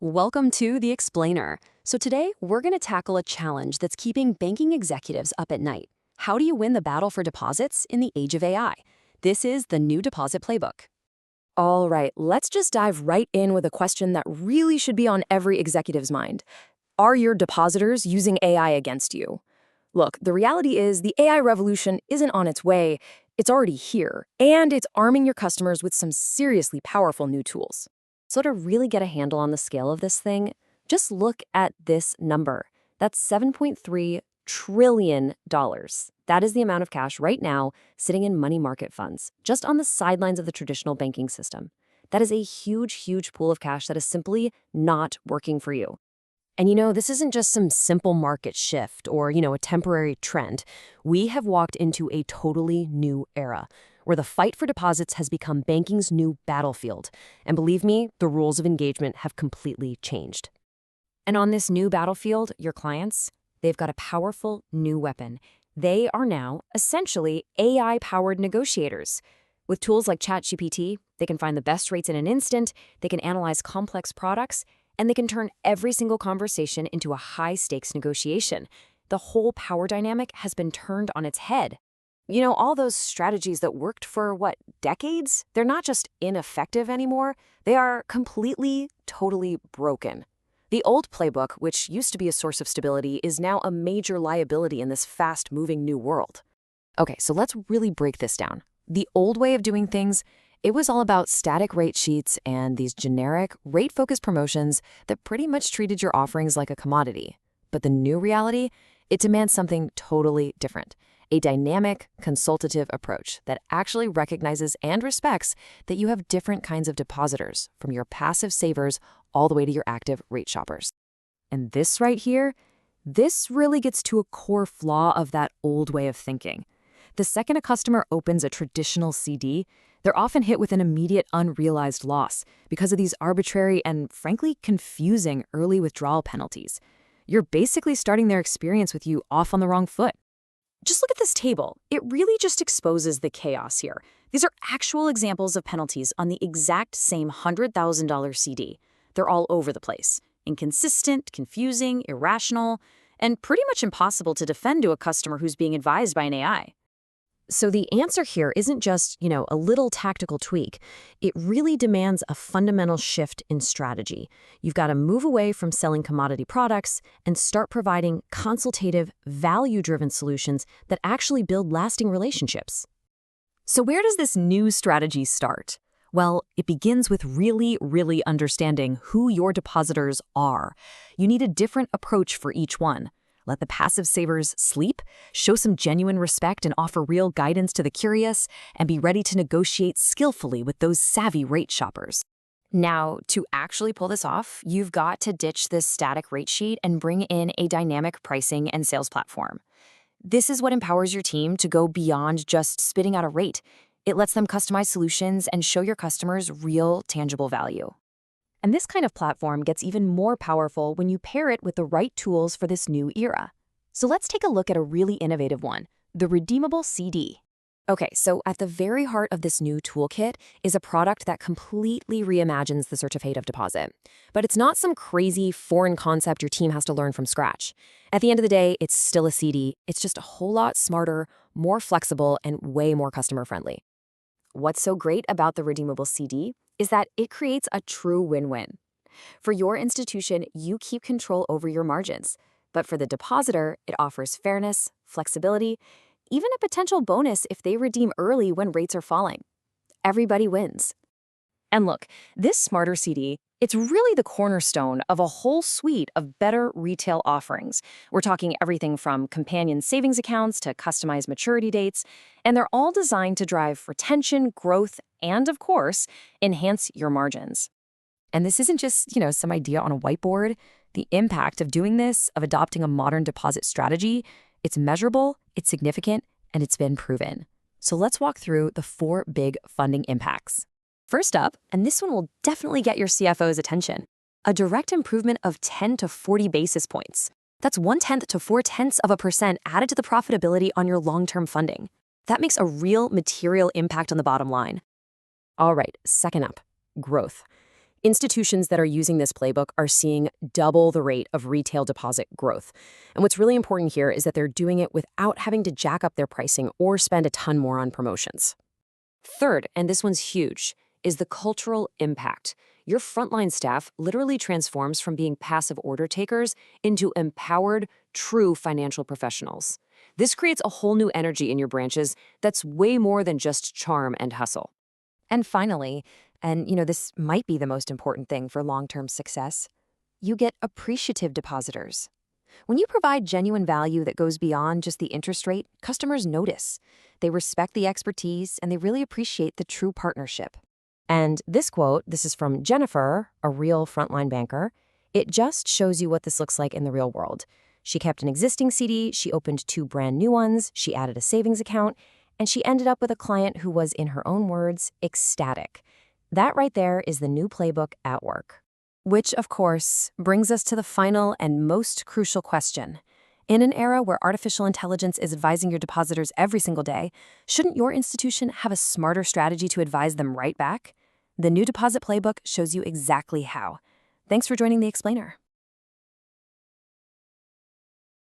Welcome to The Explainer. So today, we're going to tackle a challenge that's keeping banking executives up at night. How do you win the battle for deposits in the age of AI? This is the new deposit playbook. All right, let's just dive right in with a question that really should be on every executive's mind. Are your depositors using AI against you? Look, the reality is the AI revolution isn't on its way, it's already here, and it's arming your customers with some seriously powerful new tools. So to really get a handle on the scale of this thing, just look at this number. That's $7.3 trillion. That is the amount of cash right now sitting in money market funds, just on the sidelines of the traditional banking system. That is a huge, huge pool of cash that is simply not working for you. And this isn't just some simple market shift or, a temporary trend. We have walked into a totally new era where the fight for deposits has become banking's new battlefield. And believe me, the rules of engagement have completely changed. And on this new battlefield, your clients, they've got a powerful new weapon. They are now essentially AI-powered negotiators. With tools like ChatGPT, they can find the best rates in an instant, they can analyze complex products, and they can turn every single conversation into a high-stakes negotiation. The whole power dynamic has been turned on its head. All those strategies that worked for, decades? They're not just ineffective anymore. They are completely, totally broken. The old playbook, which used to be a source of stability, is now a major liability in this fast-moving new world. Okay, so let's really break this down. The old way of doing things, it was all about static rate sheets and these generic, rate-focused promotions that pretty much treated your offerings like a commodity. But the new reality, it demands something totally different. A dynamic, consultative approach that actually recognizes and respects that you have different kinds of depositors, from your passive savers all the way to your active rate shoppers. And this right here, this really gets to a core flaw of that old way of thinking. The second a customer opens a traditional CD, they're often hit with an immediate unrealized loss because of these arbitrary and, frankly, confusing early withdrawal penalties. You're basically starting their experience with you off on the wrong foot. Just look at this table. It really just exposes the chaos here. These are actual examples of penalties on the exact same $100,000 CD. They're all over the place. Inconsistent, confusing, irrational, and pretty much impossible to defend to a customer who's being advised by an AI. So the answer here isn't just, a little tactical tweak. It really demands a fundamental shift in strategy. You've got to move away from selling commodity products and start providing consultative, value-driven solutions that actually build lasting relationships. So where does this new strategy start? Well, it begins with really understanding who your depositors are. You need a different approach for each one. Let the passive savers sleep, show some genuine respect and offer real guidance to the curious, and be ready to negotiate skillfully with those savvy rate shoppers. Now, to actually pull this off, you've got to ditch this static rate sheet and bring in a dynamic pricing and sales platform. This is what empowers your team to go beyond just spitting out a rate. It lets them customize solutions and show your customers real, tangible value. And this kind of platform gets even more powerful when you pair it with the right tools for this new era. So let's take a look at a really innovative one, the redeemable CD. Okay, so at the very heart of this new toolkit is a product that completely reimagines the certificate of deposit. But it's not some crazy foreign concept your team has to learn from scratch. At the end of the day, it's still a CD. It's just a whole lot smarter, more flexible, and way more customer-friendly. What's so great about the redeemable CD is that it creates a true win-win. For your institution, you keep control over your margins. But for the depositor, it offers fairness, flexibility, even a potential bonus if they redeem early when rates are falling. Everybody wins. And look, this smarter CD, it's really the cornerstone of a whole suite of better retail offerings. We're talking everything from companion savings accounts to customized maturity dates, and they're all designed to drive retention, growth, and, of course, enhance your margins. And this isn't just, some idea on a whiteboard. The impact of doing this, of adopting a modern deposit strategy, it's measurable, it's significant, and it's been proven. So let's walk through the 4 big funding impacts. First up, and this one will definitely get your CFO's attention, a direct improvement of 10 to 40 basis points. That's 1/10 to 0.4% added to the profitability on your long-term funding. That makes a real material impact on the bottom line. All right, second up, growth. Institutions that are using this playbook are seeing double the rate of retail deposit growth. And what's really important here is that they're doing it without having to jack up their pricing or spend a ton more on promotions. Third, and this one's huge, is the cultural impact. Your frontline staff literally transforms from being passive order takers into empowered, true financial professionals. This creates a whole new energy in your branches that's way more than just charm and hustle. And finally, this might be the most important thing for long-term success, you get appreciative depositors. When you provide genuine value that goes beyond just the interest rate, customers notice. They respect the expertise and they really appreciate the true partnership. And this quote, this is from Jennifer, a real frontline banker. It just shows you what this looks like in the real world. She kept an existing CD, she opened 2 brand new ones, she added a savings account, and she ended up with a client who was, in her own words, ecstatic. That right there is the new playbook at work. Which, of course, brings us to the final and most crucial question. In an era where artificial intelligence is advising your depositors every single day, shouldn't your institution have a smarter strategy to advise them right back? The new deposit playbook shows you exactly how. Thanks for joining the Explainer.